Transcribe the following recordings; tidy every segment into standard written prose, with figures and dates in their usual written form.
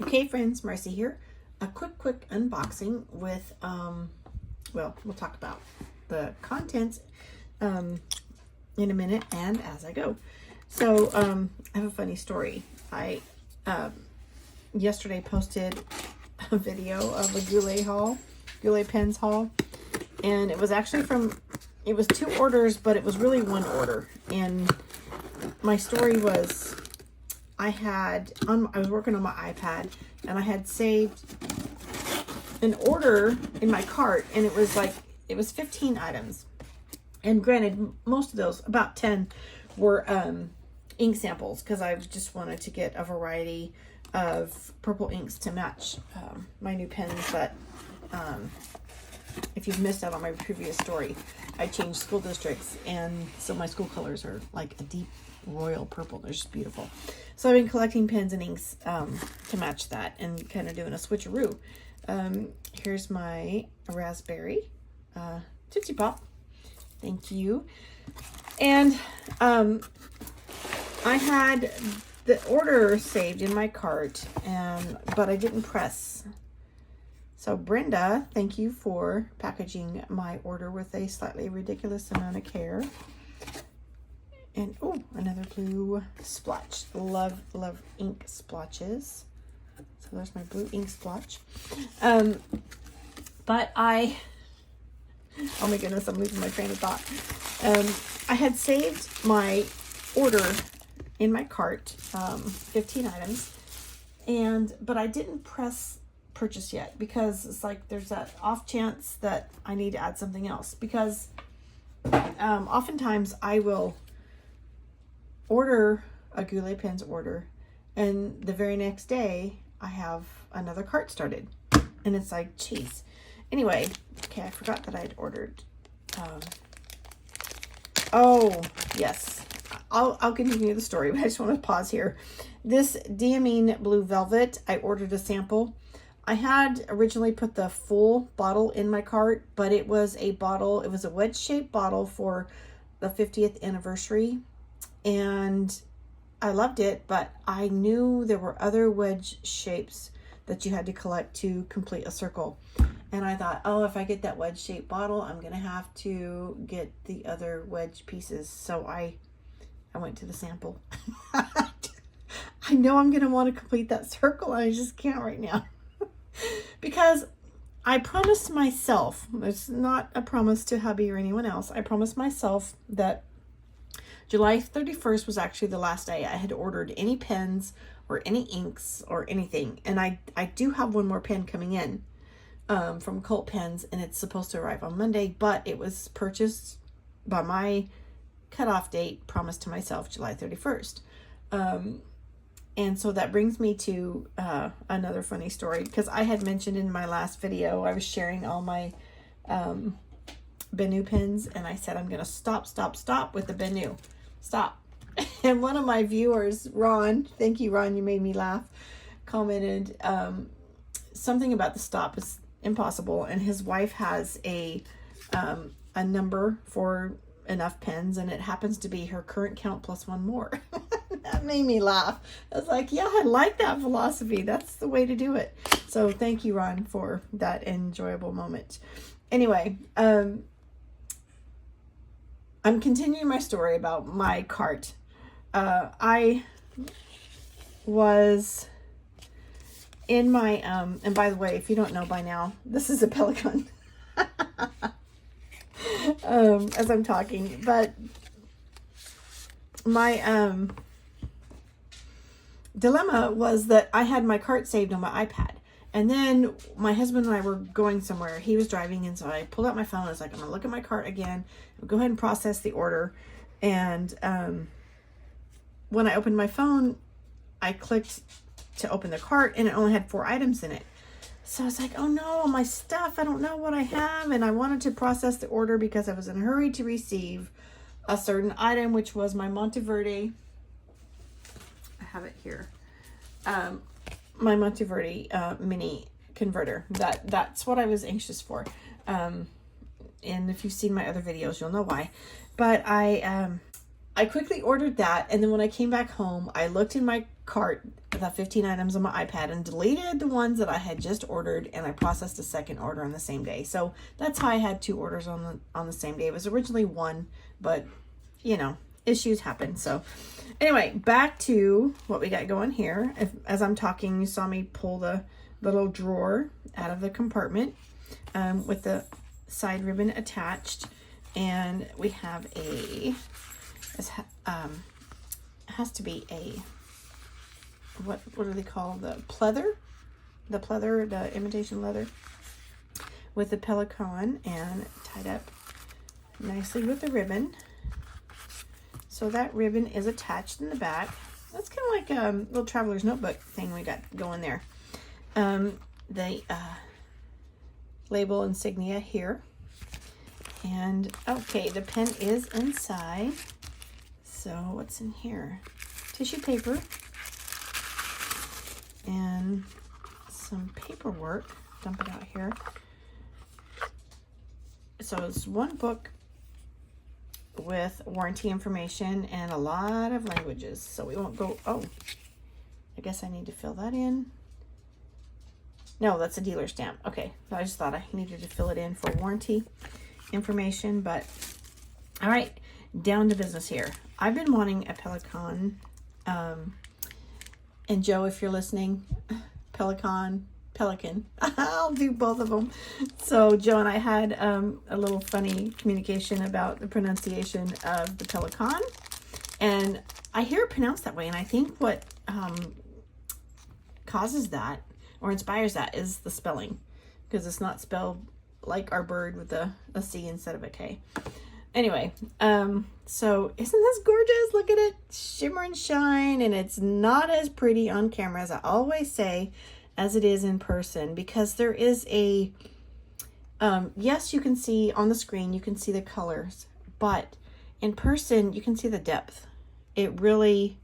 Okay, friends, Marcy here. A quick unboxing with, well, we'll talk about the contents in a minute and as I go. So, I have a funny story. I yesterday posted a video of a Goulet pens haul, and it was actually it was 2 orders, but it was really 1 order. And my story was, I was working on my iPad, and I had saved an order in my cart, and it was 15 items. And granted, most of those, about 10, were ink samples, because I just wanted to get a variety of purple inks to match my new pens. But if you've missed out on my previous story, I changed school districts, and so my school colors are like a deep royal purple. They're just beautiful. So I've been collecting pens and inks to match that, and kind of doing a switcheroo. Here's my raspberry Tootsie Pop. Thank you. And I had the order saved in my cart, but I didn't press. So Brenda, thank you for packaging my order with a slightly ridiculous amount of care. And oh, another blue splotch. Love ink splotches. So there's my blue ink splotch. But oh my goodness, I'm losing my train of thought. I had saved my order in my cart, 15 items, but I didn't press purchase yet, because it's like there's that off chance that I need to add something else, because oftentimes I will order a Goulet pens order, and the very next day I have another cart started, and it's like, geez. Anyway, okay, I forgot that I had ordered. Oh yes, I'll continue the story, but I just want to pause here. This Diamine Blue Velvet, I ordered a sample. I had originally put the full bottle in my cart, but it was a wedge-shaped bottle for the 50th anniversary. And I loved it, but I knew there were other wedge shapes that you had to collect to complete a circle. And I thought, oh, if I get that wedge shaped bottle, I'm going to have to get the other wedge pieces. So I went to the sample. I know I'm going to want to complete that circle, and I just can't right now. Because I promised myself, it's not a promise to hubby or anyone else, I promised myself that July 31st was actually the last day I had ordered any pens or any inks or anything. And I do have one more pen coming in from Cult Pens, and it's supposed to arrive on Monday, but it was purchased by my cutoff date, promised to myself, July 31st. And so that brings me to another funny story, because I had mentioned in my last video, I was sharing all my Benu pens, and I said I'm going to stop with the Benu. Stop. And one of my viewers, Ron, thank you, Ron, you made me laugh, commented something about the stop is impossible, and his wife has a number for enough pens, and it happens to be her current count plus 1 more. That made me laugh. I was like, yeah, I like that philosophy. That's the way to do it. So thank you, Ron, for that enjoyable moment. Anyway, I'm continuing my story about my cart. I was in my, and by the way, if you don't know by now, this is a Pelikan. As I'm talking, but my dilemma was that I had my cart saved on my iPad, and then my husband and I were going somewhere. He was driving, and so I pulled out my phone. I was like, I'm gonna look at my cart again. I'll go ahead and process the order. And when I opened my phone, I clicked to open the cart, and it only had 4 items in it. So I was like, oh no, all my stuff, I don't know what I have. And I wanted to process the order because I was in a hurry to receive a certain item, which was my Monteverde. I have it here. My Monteverde mini converter. That's what I was anxious for. And if you've seen my other videos, you'll know why. But I I quickly ordered that, and then when I came back home, I looked in my cart, the 15 items on my iPad, and deleted the ones that I had just ordered, and I processed a second order on the same day. So that's how I had 2 orders on the same day. It was originally 1, but you know, issues happen. So anyway, back to what we got going here. As I'm talking, you saw me pull the little drawer out of the compartment with the side ribbon attached, and we have it has to be a, what do they call the pleather? The imitation leather with the Pelikan, and tied up nicely with the ribbon. So that ribbon is attached in the back. That's kind of like a little traveler's notebook thing we got going there. The label insignia here. And okay, the pen is inside. So what's in here? Tissue paper and some paperwork. Dump it out here. So it's one book with warranty information and a lot of languages. So we won't go, oh, I guess I need to fill that in. No, that's a dealer stamp. Okay, so I just thought I needed to fill it in for warranty information, but all right, down to business here. I've been wanting a Pelikan, and Joe, if you're listening, Pelikan, I'll do both of them. So Joe and I had a little funny communication about the pronunciation of the Pelikan, and I hear it pronounced that way, and I think what causes that or inspires that is the spelling, because it's not spelled like our bird with a C instead of a K. Anyway, so isn't this gorgeous? Look at it shimmer and shine, and it's not as pretty on camera, as I always say, as it is in person, because there is a, yes, you can see on the screen, you can see the colors, but in person, you can see the depth. It really,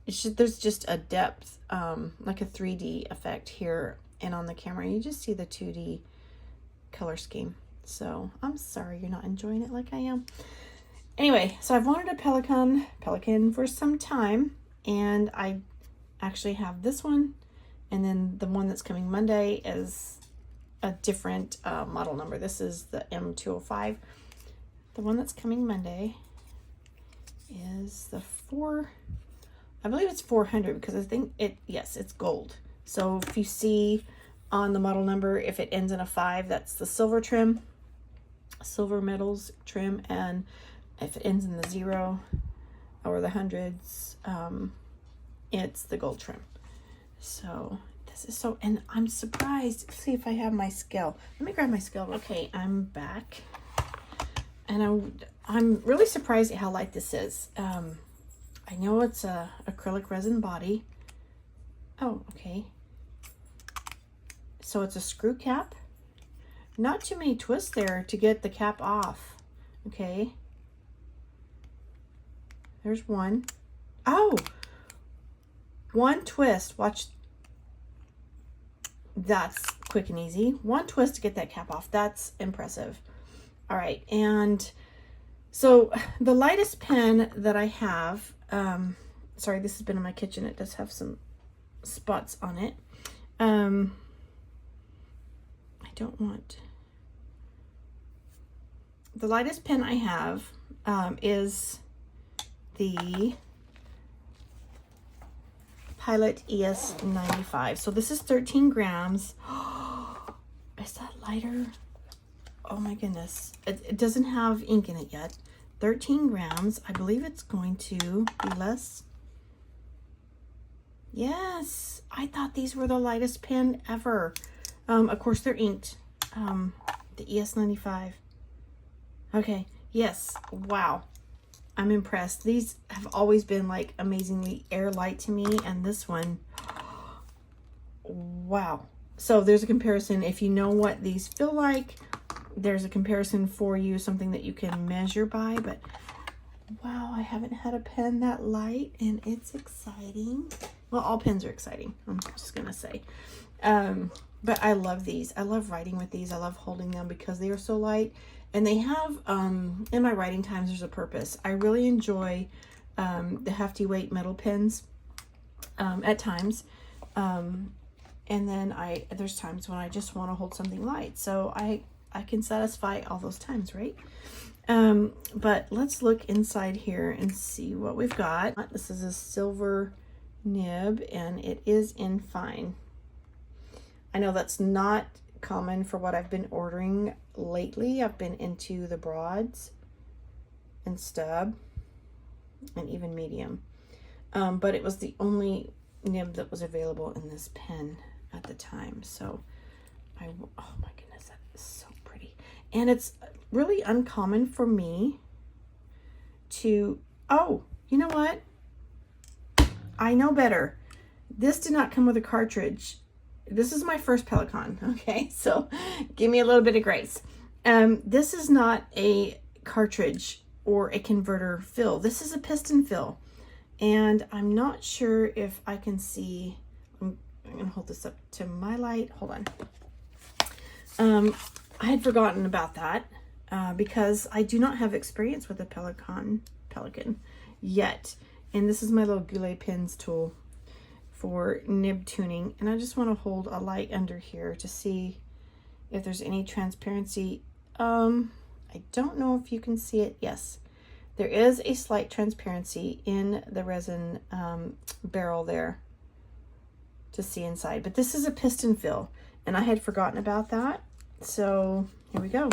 there's just a depth, like a 3D effect here, and on the camera, you just see the 2D color scheme. So I'm sorry you're not enjoying it like I am. Anyway, so I've wanted a Pelikan for some time, and I actually have this one, and then the one that's coming Monday is a different model number. This is the M205. The one that's coming Monday is the I believe it's 400, because I think yes, it's gold. So if you see on the model number, if it ends in a 5, that's the silver trim, silver medals trim, and if it ends in the 0 or the hundreds, it's the gold trim. So this is so, and I'm surprised. See if I have my scale. Let me grab my scale. Okay, I'm back, and I'm really surprised at how light this is. I know it's a acrylic resin body. Oh, okay. So it's a screw cap. Not too many twists there to get the cap off. Okay. There's one. Oh! One twist. Watch. That's quick and easy. One twist to get that cap off. That's impressive. All right. And so the lightest pen that I have, sorry, this has been in my kitchen. It does have some spots on it. I don't want, the lightest pen I have is the Pilot ES95. So this is 13 grams. Is that lighter? Oh my goodness. It doesn't have ink in it yet. 13 grams. I believe it's going to be less. Yes. I thought these were the lightest pen ever. Of course, they're inked. The ES95. Okay. Yes. Wow. I'm impressed. These have always been like amazingly airlight to me, and this one, wow. So there's a comparison. If you know what these feel like, there's a comparison for you, something that you can measure by. But wow, I haven't had a pen that light, and it's exciting. Well, all pens are exciting, I'm just gonna say. But I love these. I love writing with these. I love holding them because they are so light. And they have, in my writing times, there's a purpose. I really enjoy the hefty weight metal pens at times. And then there's times when I just want to hold something light. So I can satisfy all those times, right? But let's look inside here and see what we've got. This is a silver nib, and it is in fine. I know that's not common for what I've been ordering lately. I've been into the broads and stub and even medium. But it was the only nib that was available in this pen at the time. So oh my goodness, that is so pretty. And it's really uncommon for me to, oh, you know what? I know better. This did not come with a cartridge. This is my first Pelikan, okay? So give me a little bit of grace. This is not a cartridge or a converter fill. This is a piston fill. And I'm not sure if I can see, I'm gonna hold this up to my light. Hold on. I had forgotten about that because I do not have experience with a Pelikan yet. And this is my little Goulet pins tool for nib tuning. And I just want to hold a light under here to see if there's any transparency. I don't know if you can see it. Yes, there is a slight transparency in the resin barrel there to see inside. But this is a piston fill, and I had forgotten about that. So here we go.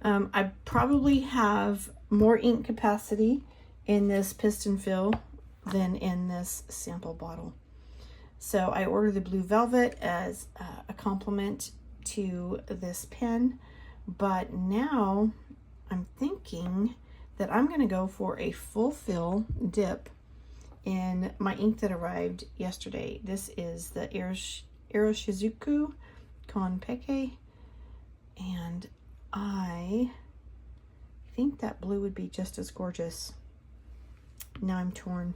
I probably have more ink capacity in this piston fill than in this sample bottle. So I ordered the blue velvet as a compliment to this pen, but now I'm thinking that I'm gonna go for a full fill dip in my ink that arrived yesterday. This is the Iroshizuku Konpeki, and I think that blue would be just as gorgeous. Now I'm torn.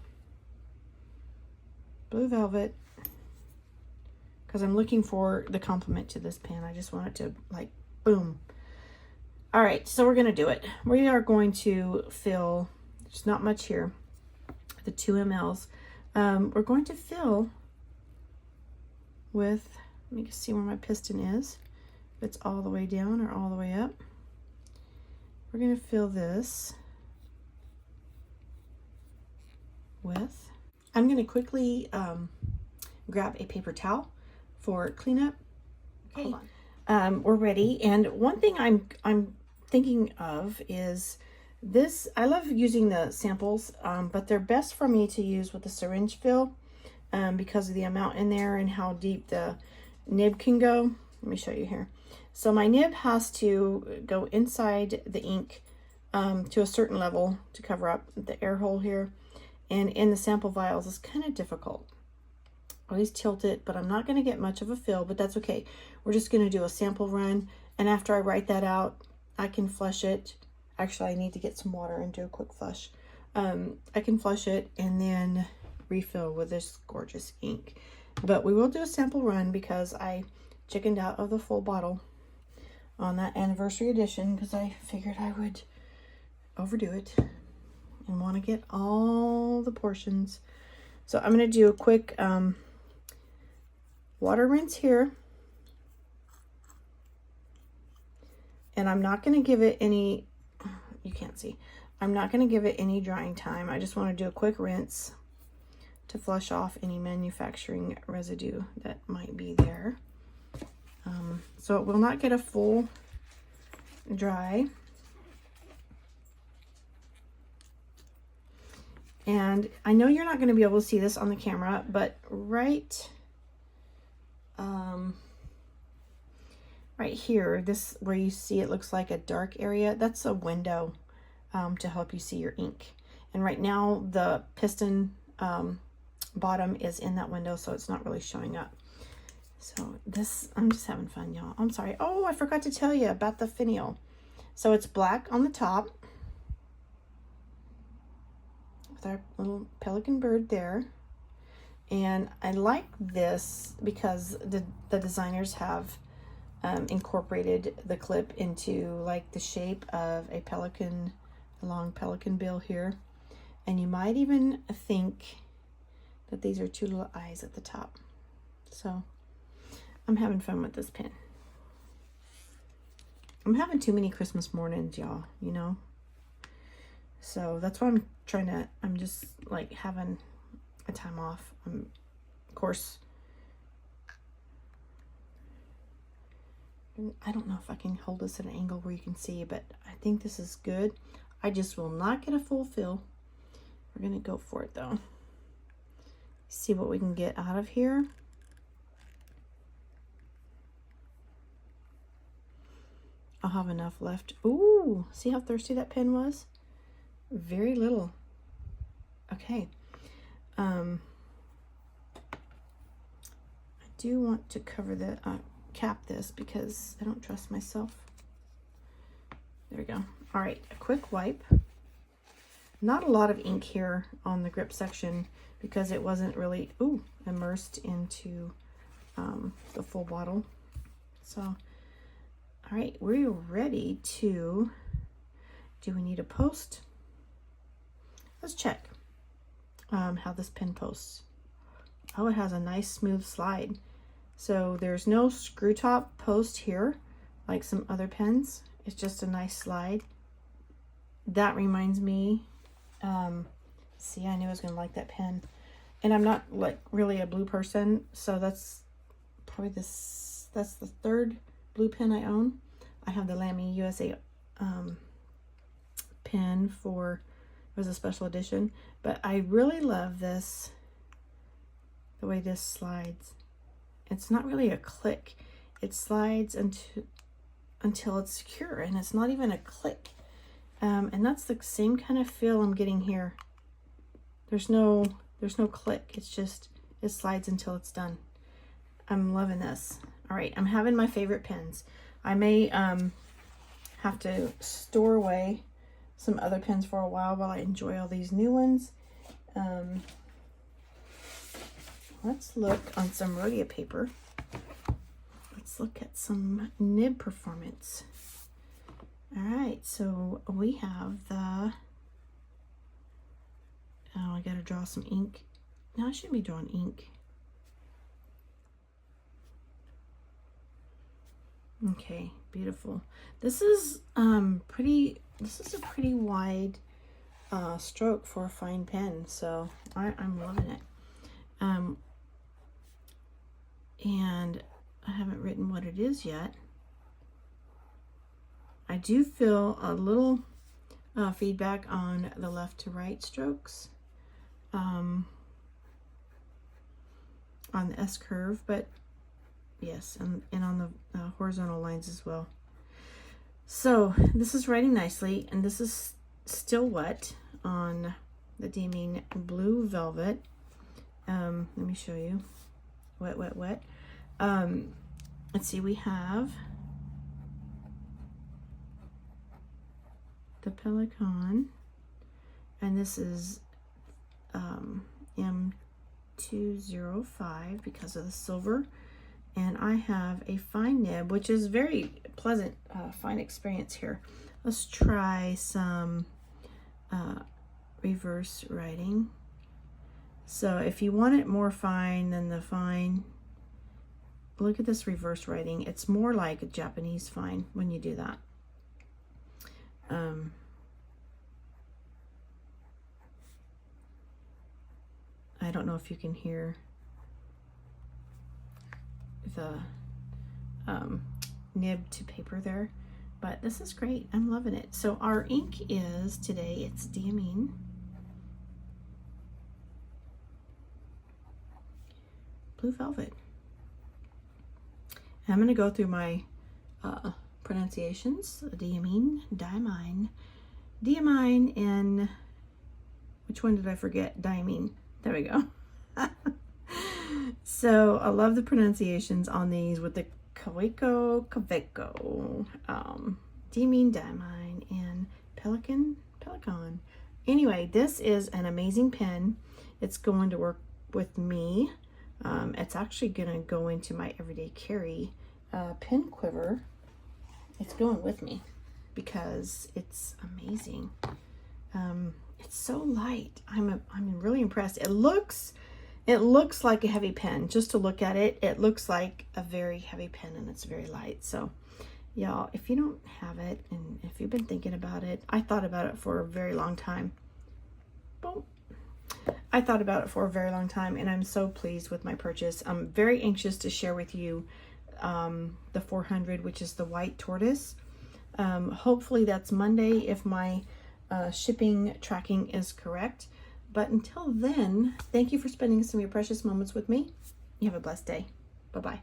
Blue velvet, because I'm looking for the complement to this pen. I just want it to, like, boom. All right, so we're gonna do it. We are going to fill, there's not much here, the 2 mLs. We're going to fill with, let me see where my piston is. If it's all the way down or all the way up. We're gonna fill this with, I'm gonna quickly grab a paper towel for cleanup. Okay, hold on. We're ready. And one thing I'm thinking of is this. I love using the samples, but they're best for me to use with the syringe fill because of the amount in there and how deep the nib can go. Let me show you here. So my nib has to go inside the ink to a certain level to cover up the air hole here. And in the sample vials, it's kind of difficult. Always tilt it, but I'm not going to get much of a fill, but that's okay. We're just going to do a sample run, and after I write that out, I can flush it. Actually, I need to get some water and do a quick flush. I can flush it and then refill with this gorgeous ink. But we will do a sample run because I chickened out of the full bottle on that anniversary edition because I figured I would overdo it and want to get all the portions. So I'm going to do a quick water rinse here. And I'm not going to give it any, you can't see, I'm not going to give it any drying time. I just want to do a quick rinse to flush off any manufacturing residue that might be there. So it will not get a full dry. And I know you're not going to be able to see this on the camera, but right here, this where you see it looks like a dark area, that's a window to help you see your ink. And right now the piston bottom is in that window, so it's not really showing up. So this, I'm just having fun, y'all. I'm sorry. Oh, I forgot to tell you about the finial. So it's black on the top with our little pelican bird there. And I like this because the designers have incorporated the clip into like the shape of a pelican, a long pelican bill here. And you might even think that these are two little eyes at the top. So I'm having fun with this pin. I'm having too many Christmas mornings, y'all, you know. So that's why I'm just like having a time off. Of course, I don't know if I can hold this at an angle where you can see, but I think this is good. I just will not get a full fill. We're gonna go for it though. See what we can get out of here. I'll have enough left. Ooh, see how thirsty that pen was? Very little. Okay. I do want to cover the cap this because I don't trust myself. There we go. All right, a quick wipe. Not a lot of ink here on the grip section because it wasn't really immersed into the full bottle. So, all right, we're ready to, do we need a post? Let's check how this pen posts. Oh, it has a nice smooth slide. So there's no screw top post here like some other pens. It's just a nice slide. That reminds me, see, I knew I was gonna like that pen. And I'm not like really a blue person, so that's probably that's the third blue pen I own. I have the Lamy USA pen for, it was a special edition, but I really love this, the way this slides. It's not really a click. It slides until it's secure, and it's not even a click. And that's the same kind of feel I'm getting here. There's no click. It's just, it slides until it's done. I'm loving this. All right, I'm having my favorite pens. I may have to store away some other pens for a while I enjoy all these new ones. Let's look on some Rhodia paper. Let's look at some nib performance. All right, so we have the, oh, I gotta draw some ink. No, I shouldn't be drawing ink. Okay, beautiful. This is a pretty wide stroke for a fine pen, so I'm loving it. And I haven't written what it is yet. I do feel a little feedback on the left to right strokes on the S curve, but yes, and on the horizontal lines as well. So this is writing nicely, and this is still wet on the Diamine Blue Velvet. Let me show you. Wet, wet, wet. Let's see, we have the Pelikan, and this is M205 because of the silver. And I have a fine nib, which is very pleasant, fine experience here. Let's try some reverse writing. So if you want it more fine than the fine, look at this reverse writing. It's more like a Japanese fine when you do that. I don't know if you can hear the nib to paper there, but this is great. I'm loving it. So our ink is today, it's Diamine Blue Velvet. I'm going to go through my pronunciations. Diamine, and which one did I forget? Diamine. There we go. So I love the pronunciations on these with the Kaweco, Diamine, and Pelikan. Anyway, this is an amazing pen. It's going to work with me. It's actually going to go into my everyday carry pin quiver. It's going with me because it's amazing. It's so light. I'm really impressed. It looks like a heavy pen. Just to look at it, it looks like a very heavy pen, and it's very light. So y'all, if you don't have it, and if you've been thinking about it, I thought about it for a very long time. Boom. I thought about it for a very long time, and I'm so pleased with my purchase. I'm very anxious to share with you the 400, which is the white tortoise. Hopefully that's Monday if my shipping tracking is correct. But until then, thank you for spending some of your precious moments with me. You have a blessed day. Bye-bye.